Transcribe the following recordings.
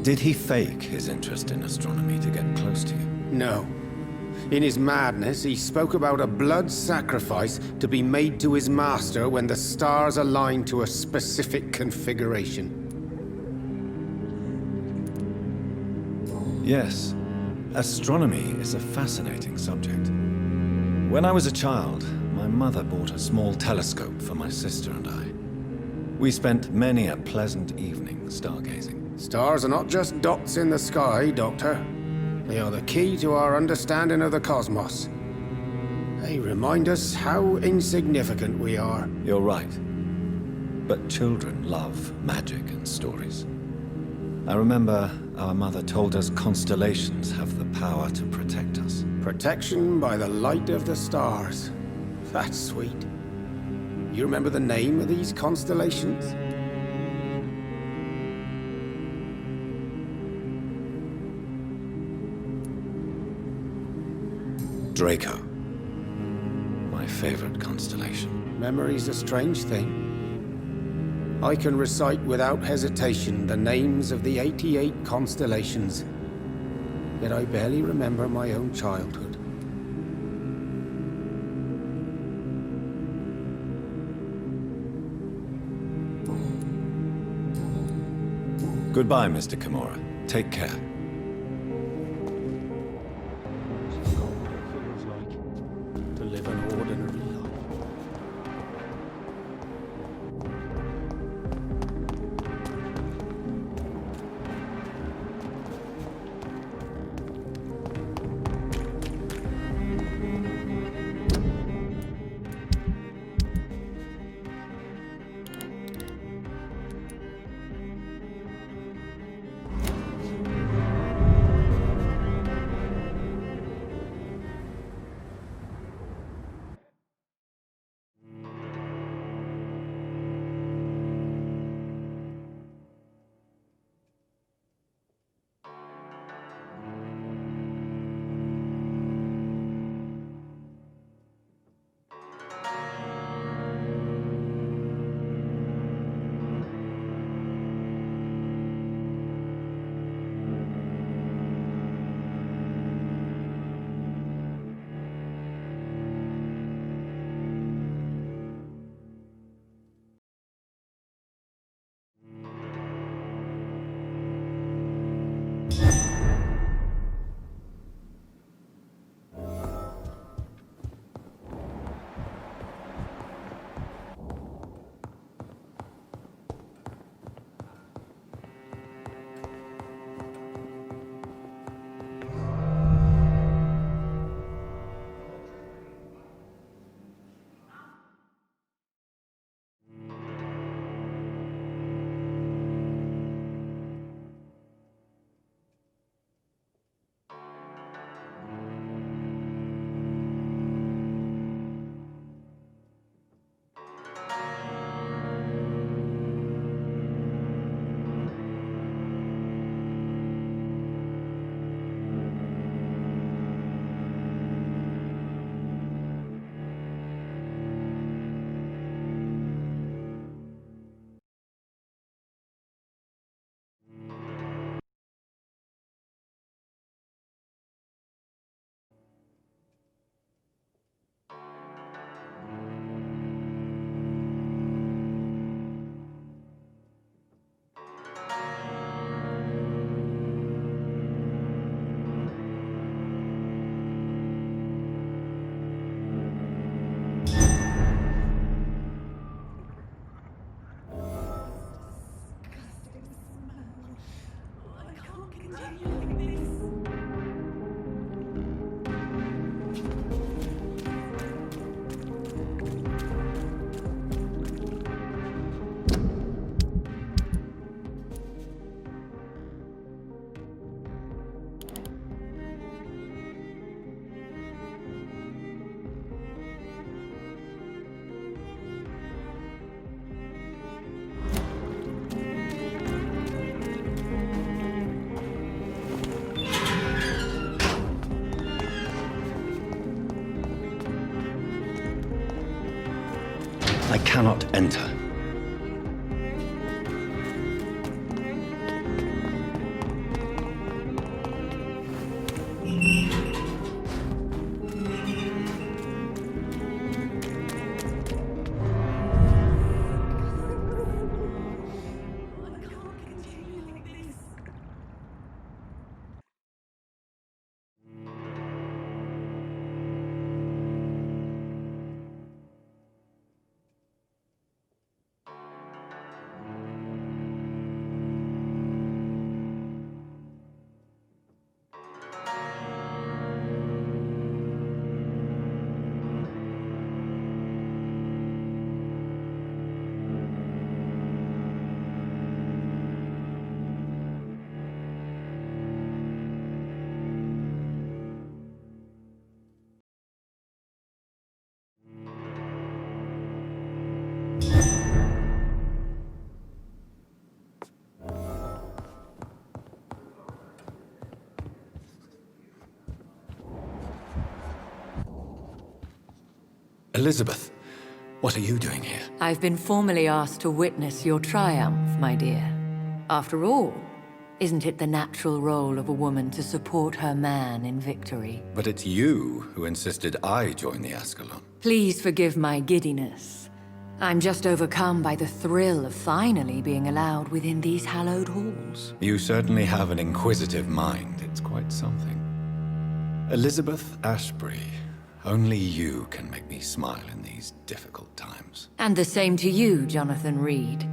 Did he fake his interest in astronomy to get close to you? No. In his madness, he spoke about a blood sacrifice to be made to his master when the stars aligned to a specific configuration. Yes. Astronomy is a fascinating subject. When I was a child, my mother bought a small telescope for my sister and I. We spent many a pleasant evening stargazing. Stars are not just dots in the sky, Doctor. They are the key to our understanding of the cosmos. They remind us how insignificant we are. You're right. But children love magic and stories. I remember our mother told us constellations have the power to protect us. Protection by the light of the stars. That's sweet. You remember the name of these constellations? Draco. My favorite constellation. Memory's a strange thing. I can recite without hesitation the names of the 88 constellations, yet I barely remember my own childhood. Goodbye, Mr. Kimura. Take care. Feels like to live an ordinary life. I cannot enter. Elizabeth, what are you doing here? I've been formally asked to witness your triumph, my dear. After all, isn't it the natural role of a woman to support her man in victory? But it's you who insisted I join the Ascalon. Please forgive my giddiness. I'm just overcome by the thrill of finally being allowed within these hallowed halls. You certainly have an inquisitive mind. It's quite something. Elizabeth Ashbury, only you can make me smile in these difficult times. And the same to you, Jonathan Reed.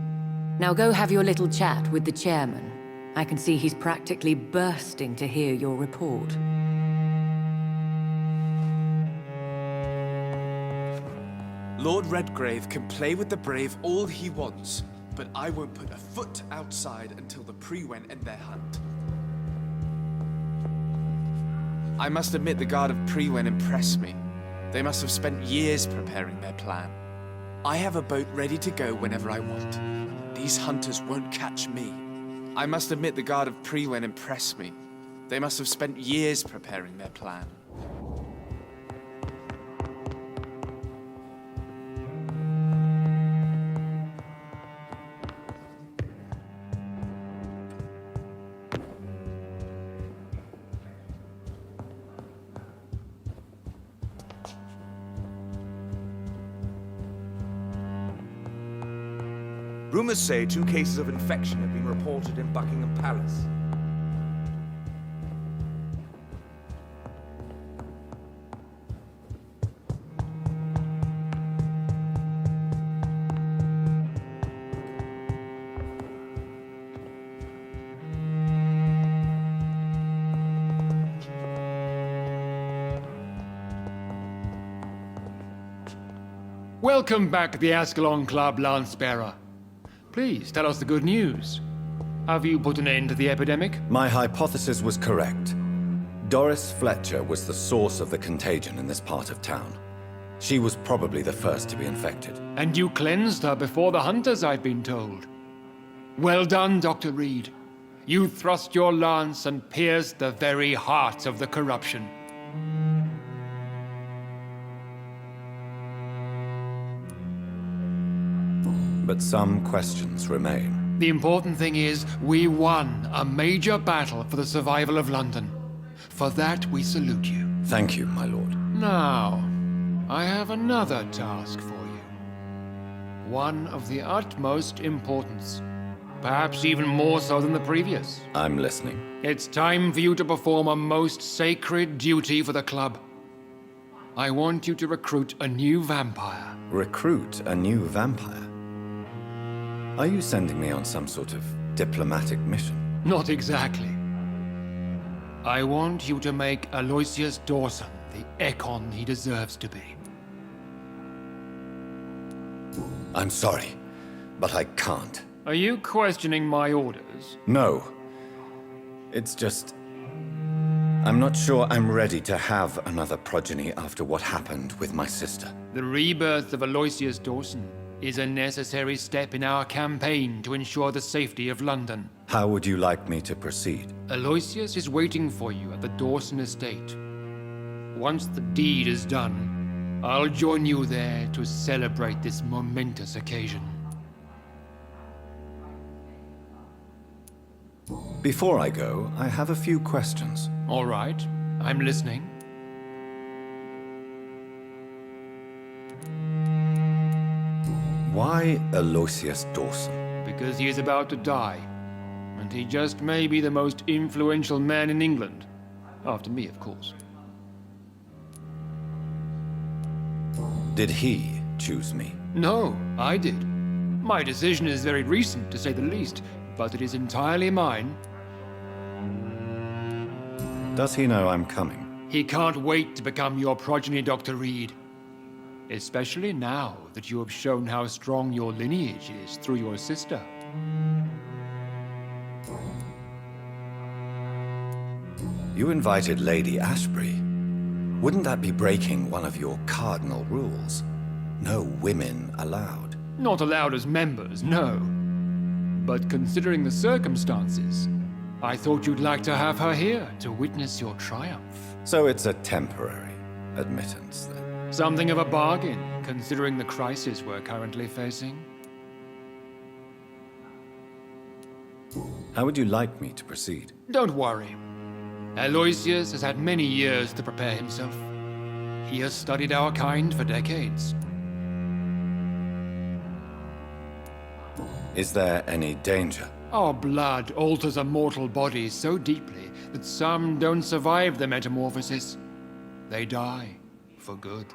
Now go have your little chat with the chairman. I can see he's practically bursting to hear your report. Lord Redgrave can play with the brave all he wants, but I won't put a foot outside until the Pre-Wen end their hunt. I must admit the Guard of Pre-Wen impress me. They must have spent years preparing their plan. I have a boat ready to go whenever I want. These hunters won't catch me. I must admit the Guard of Pre-Wen impress me. They must have spent years preparing their plan. Rumors say 2 cases of infection have been reported in Buckingham Palace. Welcome back to the Ascalon Club, Lance-Bearer. Please, tell us the good news. Have you put an end to the epidemic? My hypothesis was correct. Doris Fletcher was the source of the contagion in this part of town. She was probably the first to be infected. And you cleansed her before the hunters, I've been told. Well done, Dr. Reed. You thrust your lance and pierced the very heart of the corruption. But some questions remain. The important thing is, we won a major battle for the survival of London. For that, we salute you. Thank you, my lord. Now, I have another task for you. One of the utmost importance. Perhaps even more so than the previous. I'm listening. It's time for you to perform a most sacred duty for the club. I want you to recruit a new vampire. Recruit a new vampire? Are you sending me on some sort of diplomatic mission? Not exactly. I want you to make Aloysius Dawson the Ekon he deserves to be. I'm sorry, but I can't. Are you questioning my orders? No. It's just... I'm not sure I'm ready to have another progeny after what happened with my sister. The rebirth of Aloysius Dawson is a necessary step in our campaign to ensure the safety of London. How would you like me to proceed? Aloysius is waiting for you at the Dawson estate. Once the deed is done, I'll join you there to celebrate this momentous occasion. Before I go, I have a few questions. All right, I'm listening. Why Aloysius Dawson? Because he is about to die, and he just may be the most influential man in England. After me, of course. Did he choose me? No, I did. My decision is very recent, to say the least, but it is entirely mine. Does he know I'm coming? He can't wait to become your progeny, Dr. Reed. Especially now that you have shown how strong your lineage is through your sister. You invited Lady Ashbury. Wouldn't that be breaking one of your cardinal rules? No women allowed. Not allowed as members, no. But considering the circumstances, I thought you'd like to have her here to witness your triumph. So it's a temporary admittance, then? Something of a bargain, considering the crisis we're currently facing. How would you like me to proceed? Don't worry. Aloysius has had many years to prepare himself. He has studied our kind for decades. Is there any danger? Our blood alters a mortal body so deeply that some don't survive the metamorphosis. They die for good.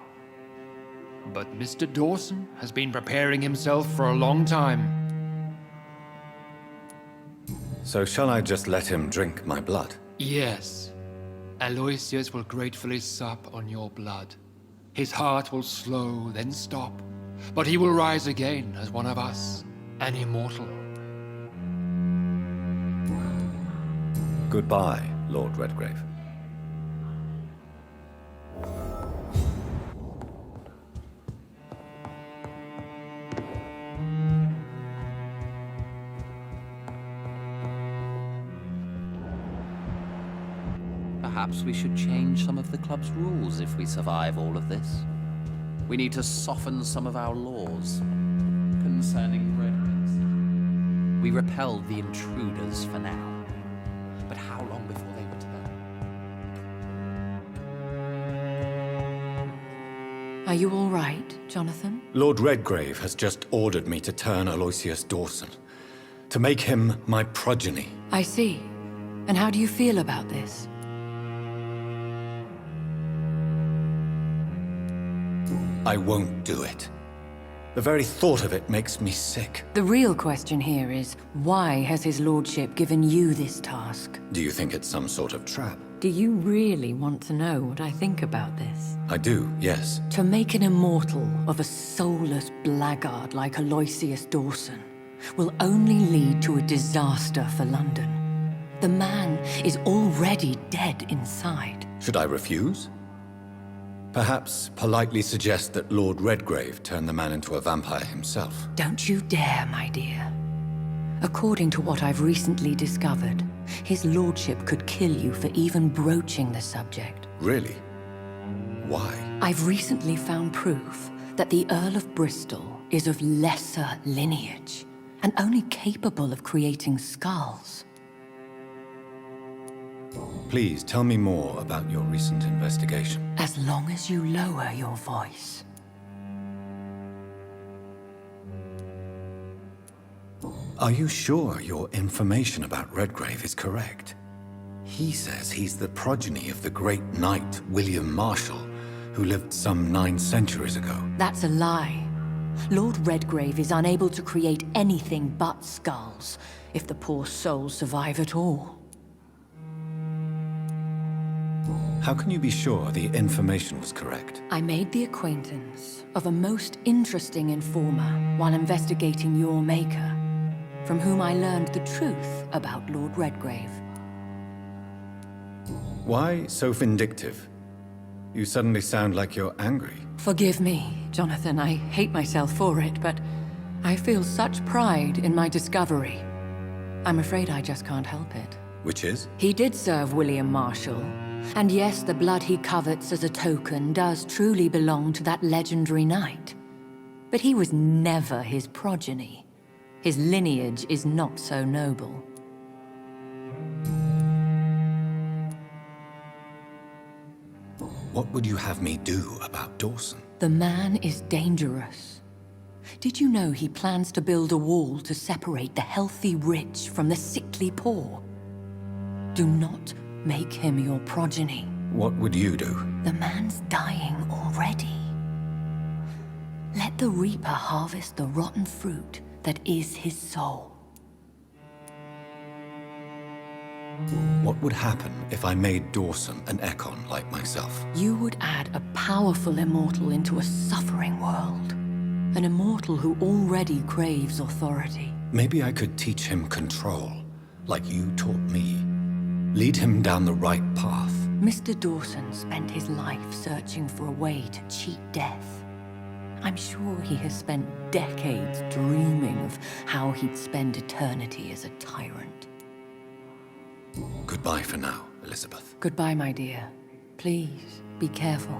But Mr. Dawson has been preparing himself for a long time. So shall I just let him drink my blood? Yes. Aloysius will gratefully sup on your blood. His heart will slow, then stop. But he will rise again as one of us, an immortal. Goodbye, Lord Redgrave. Perhaps we should change some of the club's rules if we survive all of this. We need to soften some of our laws concerning redcoats. We repel the intruders for now. But how long before they return? Are you all right, Jonathan? Lord Redgrave has just ordered me to turn Aloysius Dawson, to make him my progeny. I see. And how do you feel about this? I won't do it. The very thought of it makes me sick. The real question here is, why has his lordship given you this task? Do you think it's some sort of trap? Do you really want to know what I think about this? I do, yes. To make an immortal of a soulless blackguard like Aloysius Dawson will only lead to a disaster for London. The man is already dead inside. Should I refuse? Perhaps politely suggest that Lord Redgrave turn the man into a vampire himself. Don't you dare, my dear. According to what I've recently discovered, his lordship could kill you for even broaching the subject. Really? Why? I've recently found proof that the Earl of Bristol is of lesser lineage and only capable of creating skulls. Please tell me more about your recent investigation. As long as you lower your voice. Are you sure your information about Redgrave is correct? He says he's the progeny of the great knight William Marshall, who lived some 9 centuries ago. That's a lie. Lord Redgrave is unable to create anything but skulls, if the poor souls survive at all. How can you be sure the information was correct? I made the acquaintance of a most interesting informer while investigating your maker, from whom I learned the truth about Lord Redgrave. Why so vindictive? You suddenly sound like you're angry. Forgive me, Jonathan. I hate myself for it, but I feel such pride in my discovery. I'm afraid I just can't help it. Which is? He did serve William Marshall. And yes, the blood he covets as a token does truly belong to that legendary knight. But he was never his progeny. His lineage is not so noble. What would you have me do about Dawson? The man is dangerous. Did you know he plans to build a wall to separate the healthy rich from the sickly poor? Do not make him your progeny. What would you do? The man's dying already. Let the reaper harvest the rotten fruit that is his soul. What would happen if I made Dawson an Ekon like myself? You would add a powerful immortal into a suffering world. An immortal who already craves authority. Maybe I could teach him control, like you taught me. Lead him down the right path. Mr. Dawson spent his life searching for a way to cheat death. I'm sure he has spent decades dreaming of how he'd spend eternity as a tyrant. Goodbye for now, Elizabeth. Goodbye, my dear. Please, be careful.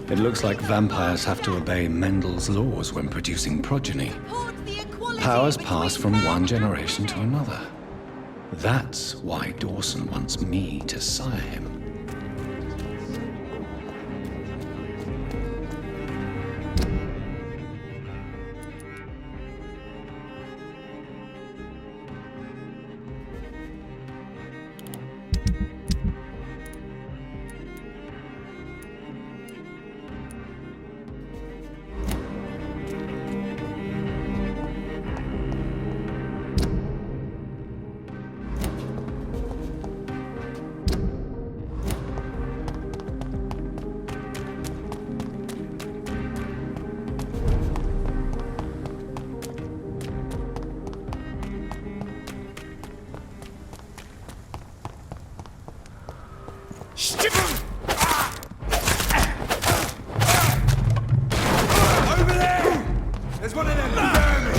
It looks like vampires have to obey Mendel's laws when producing progeny. Powers pass from one generation to another. That's why Dawson wants me to sire him. Over there! There's one of them vermin!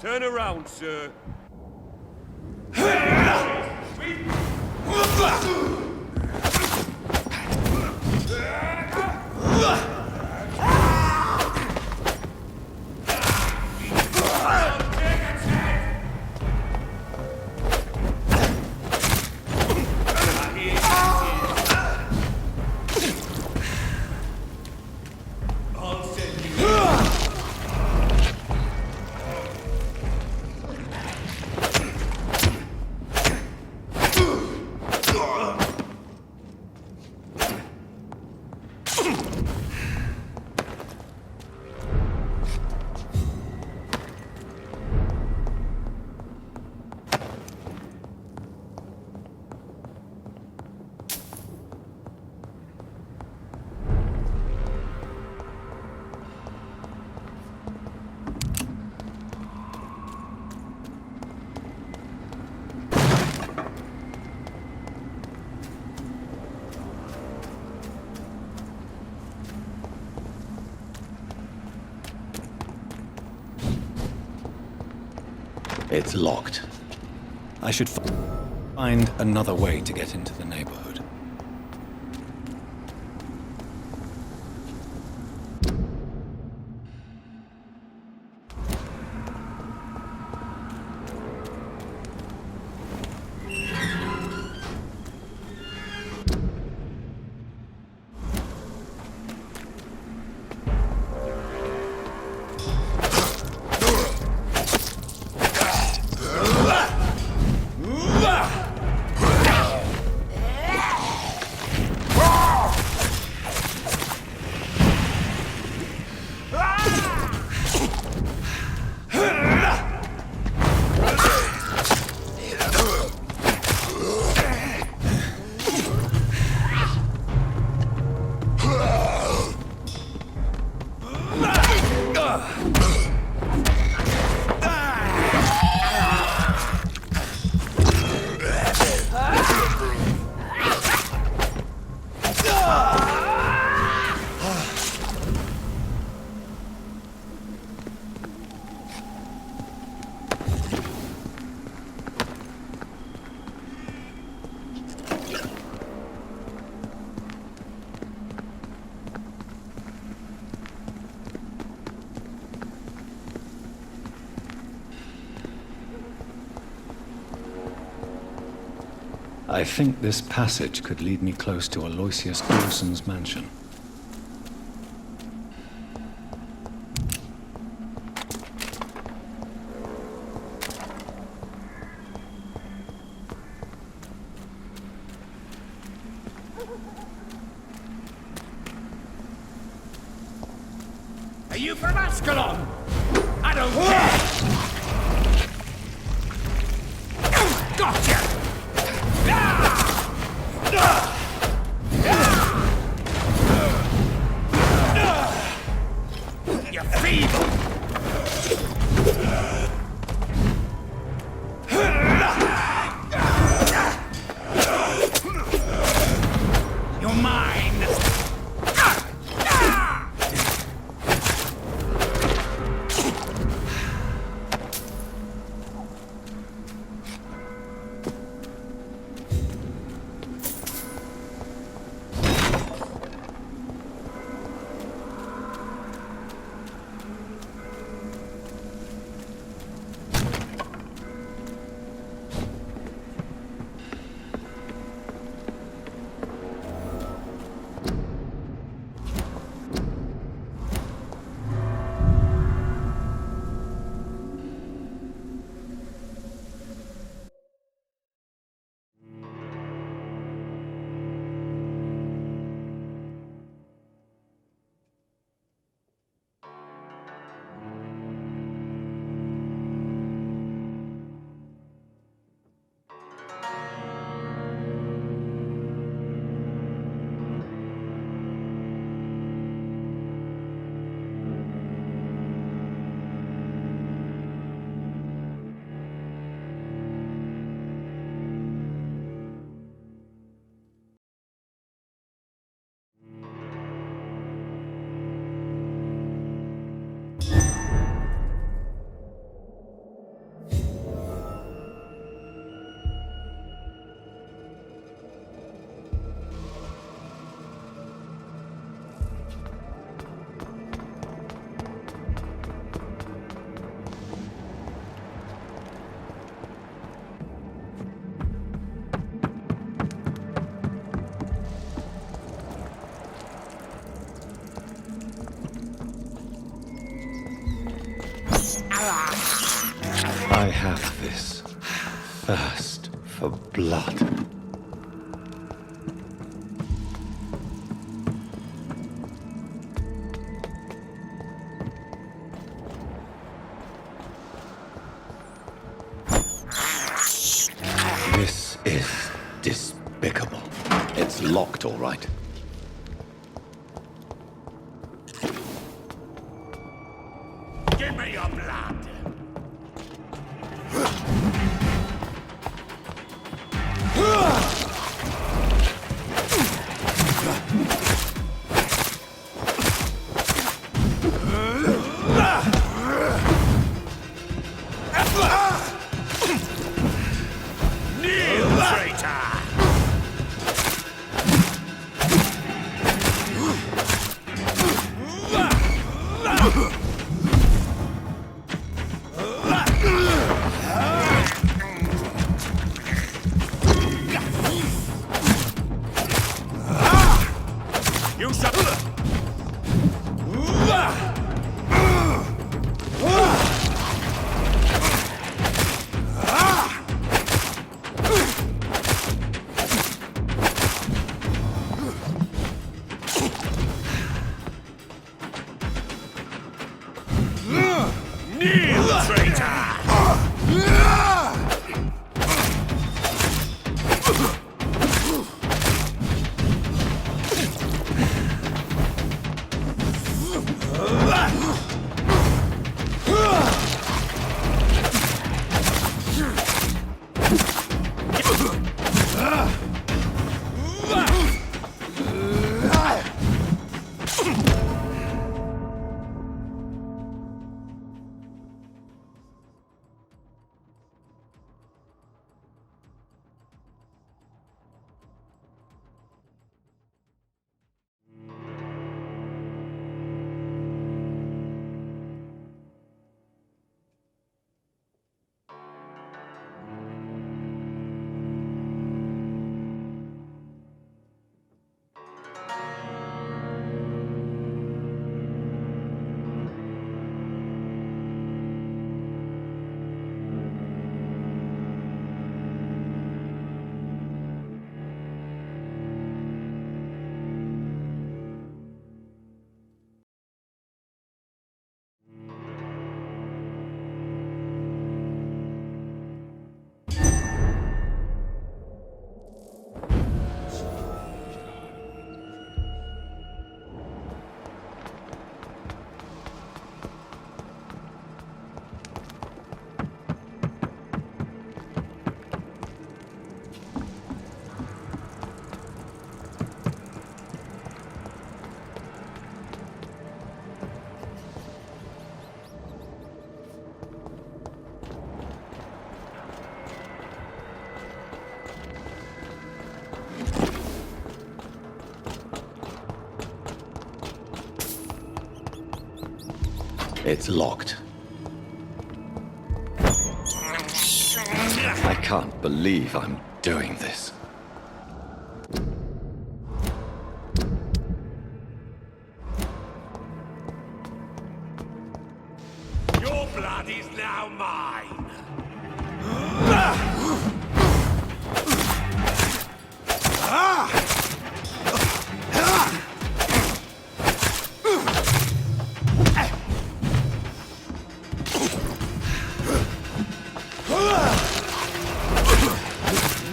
Turn around, sir. It's locked. I should find another way to get into the neighborhood. I think this passage could lead me close to Aloysius Dawson's mansion. Are you from Ascalon? I don't care! Gotcha! You're feeble! I have this thirst for blood. This is despicable. It's locked, all right. Give me your blood! Kneel, traitor! You shall... Kneel, traitor! It's locked. I can't believe I'm doing this. Your blood is now mine!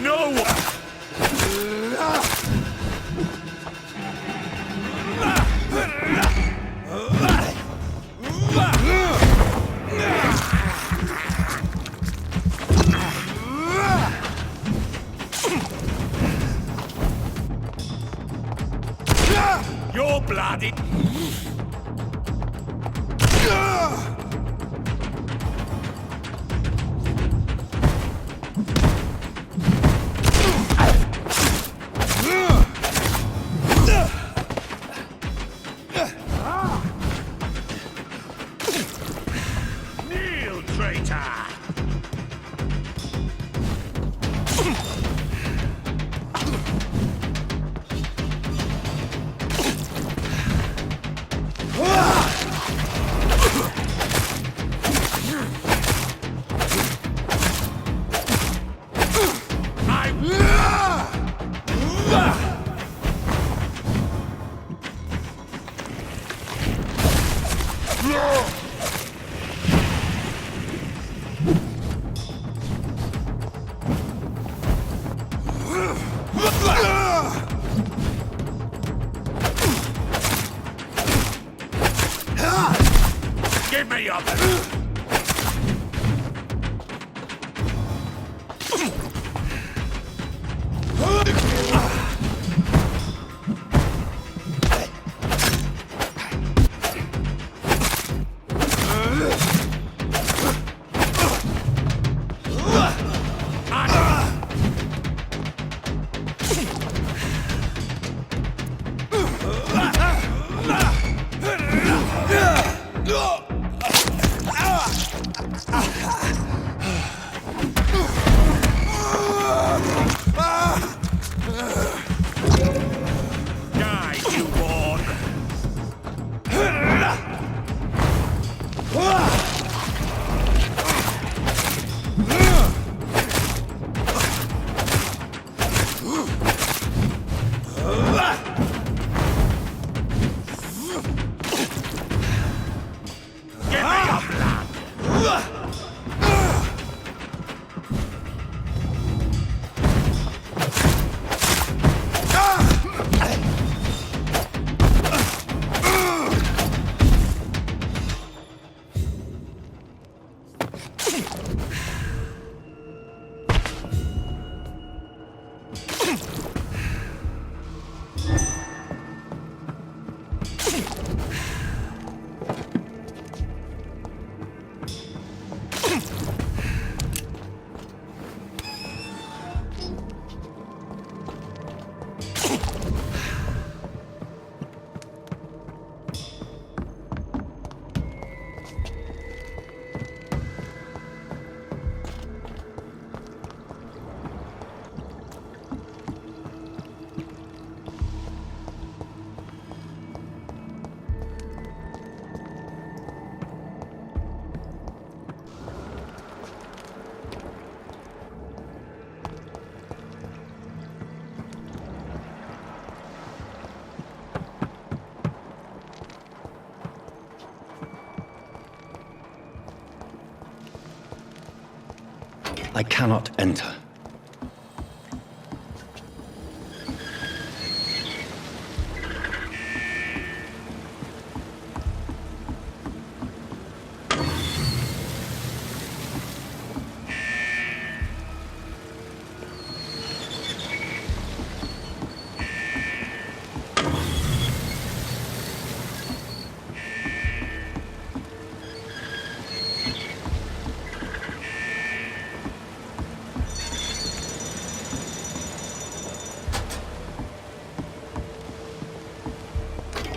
No one! Your blood is... Kneel, traitor! Give me your gun! I cannot enter.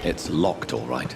It's locked, all right.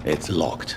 It's locked.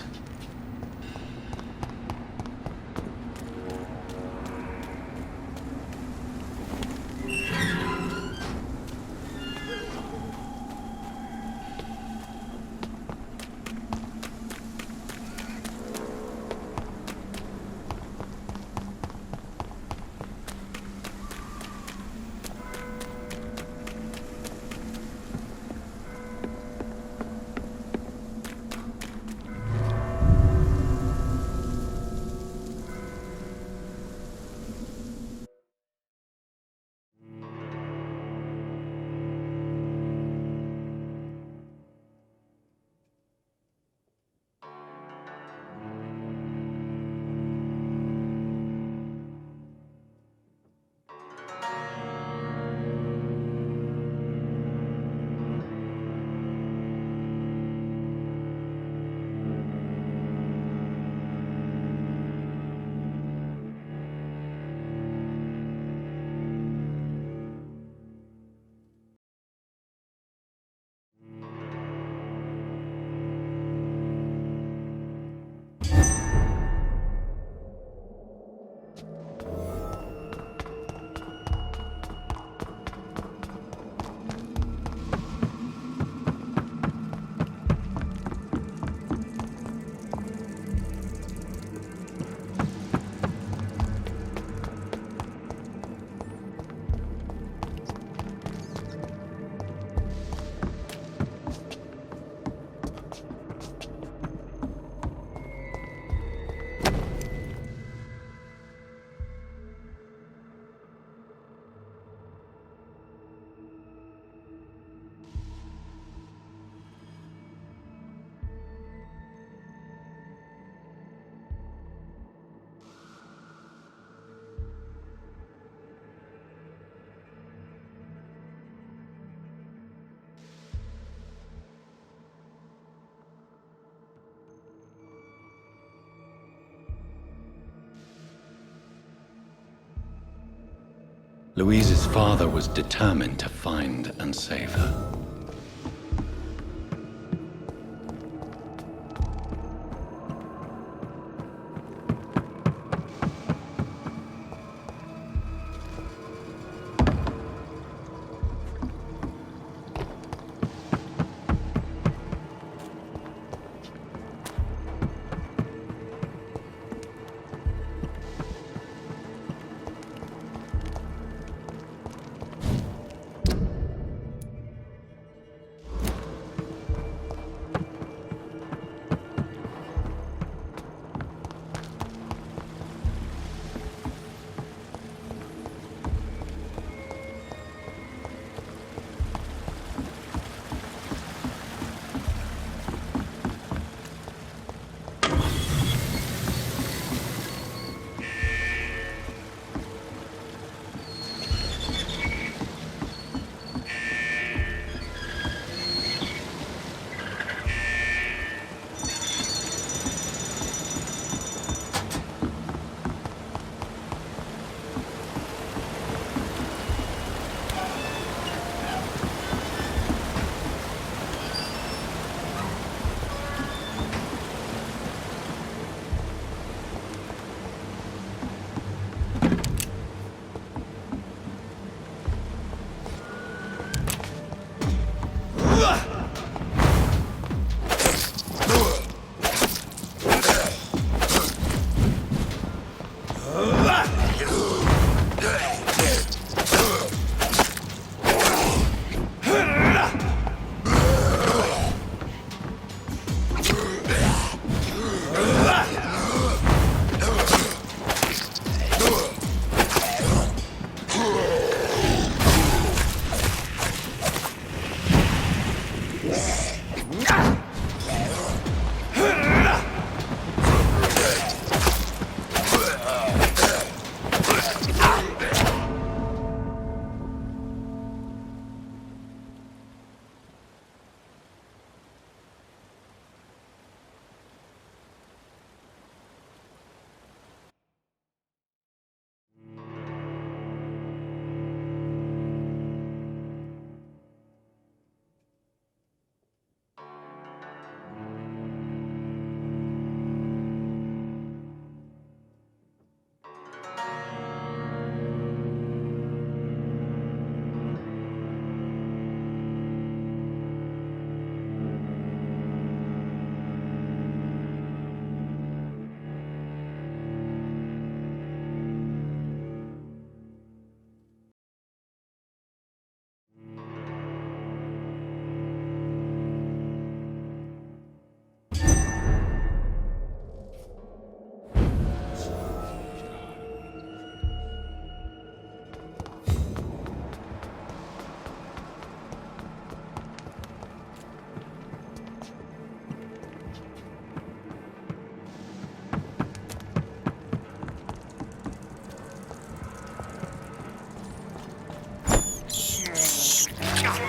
Louise's father was determined to find and save her.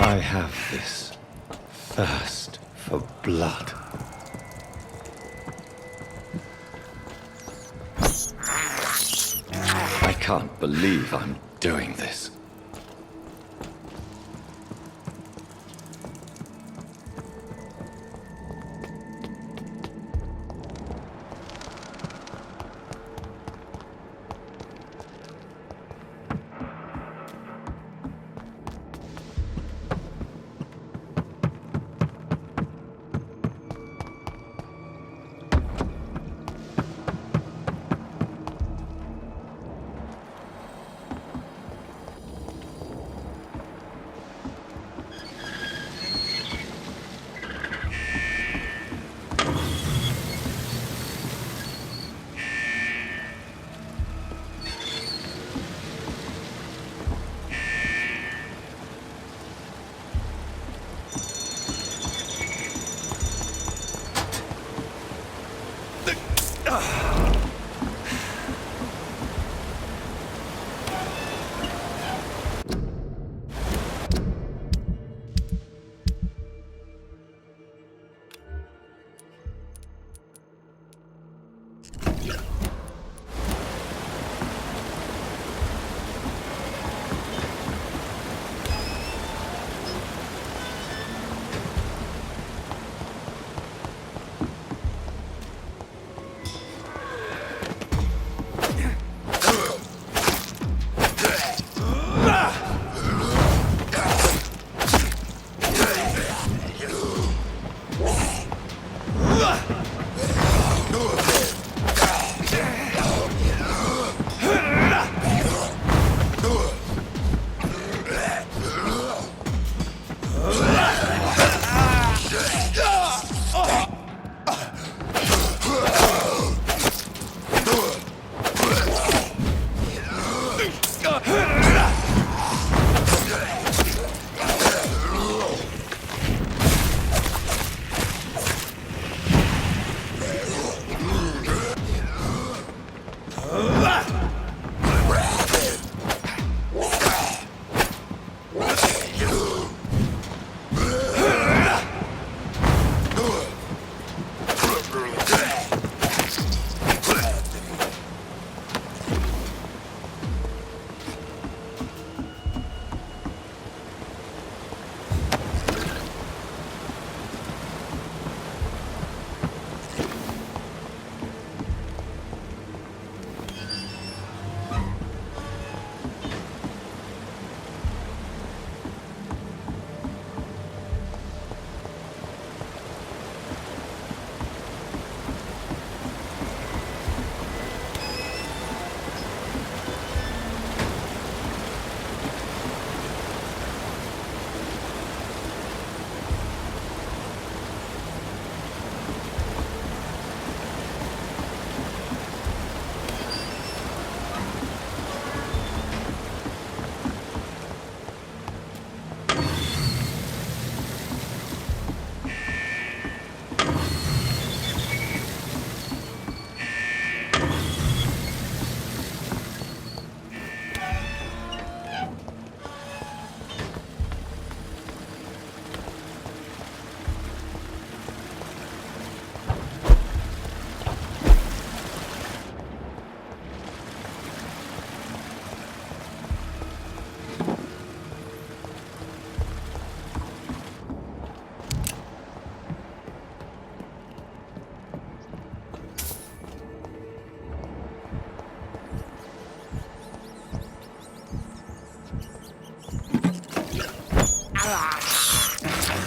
I have this thirst for blood. I can't believe I'm doing this.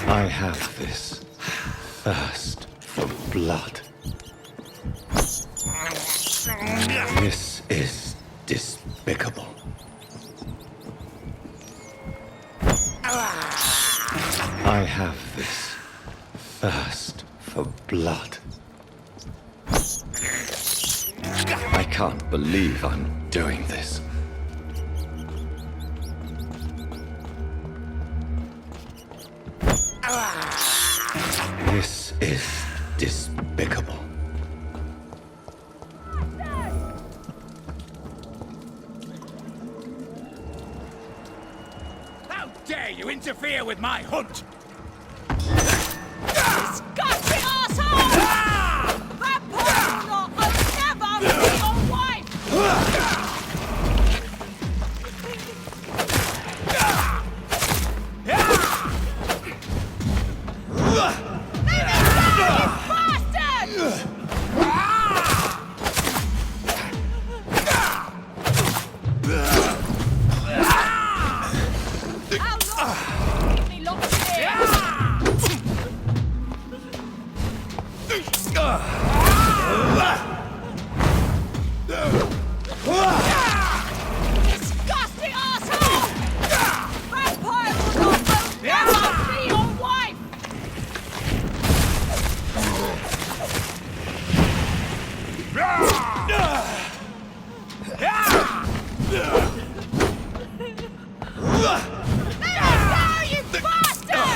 I have this thirst for blood. This is despicable. I have this thirst for blood. I can't believe I'm doing this. This is despicable. Out! dare you interfere with my hunt? Disgusting asshole! Vampire will never be your wife! Disgusting asshole! Vampire will never be your wife! You bastard!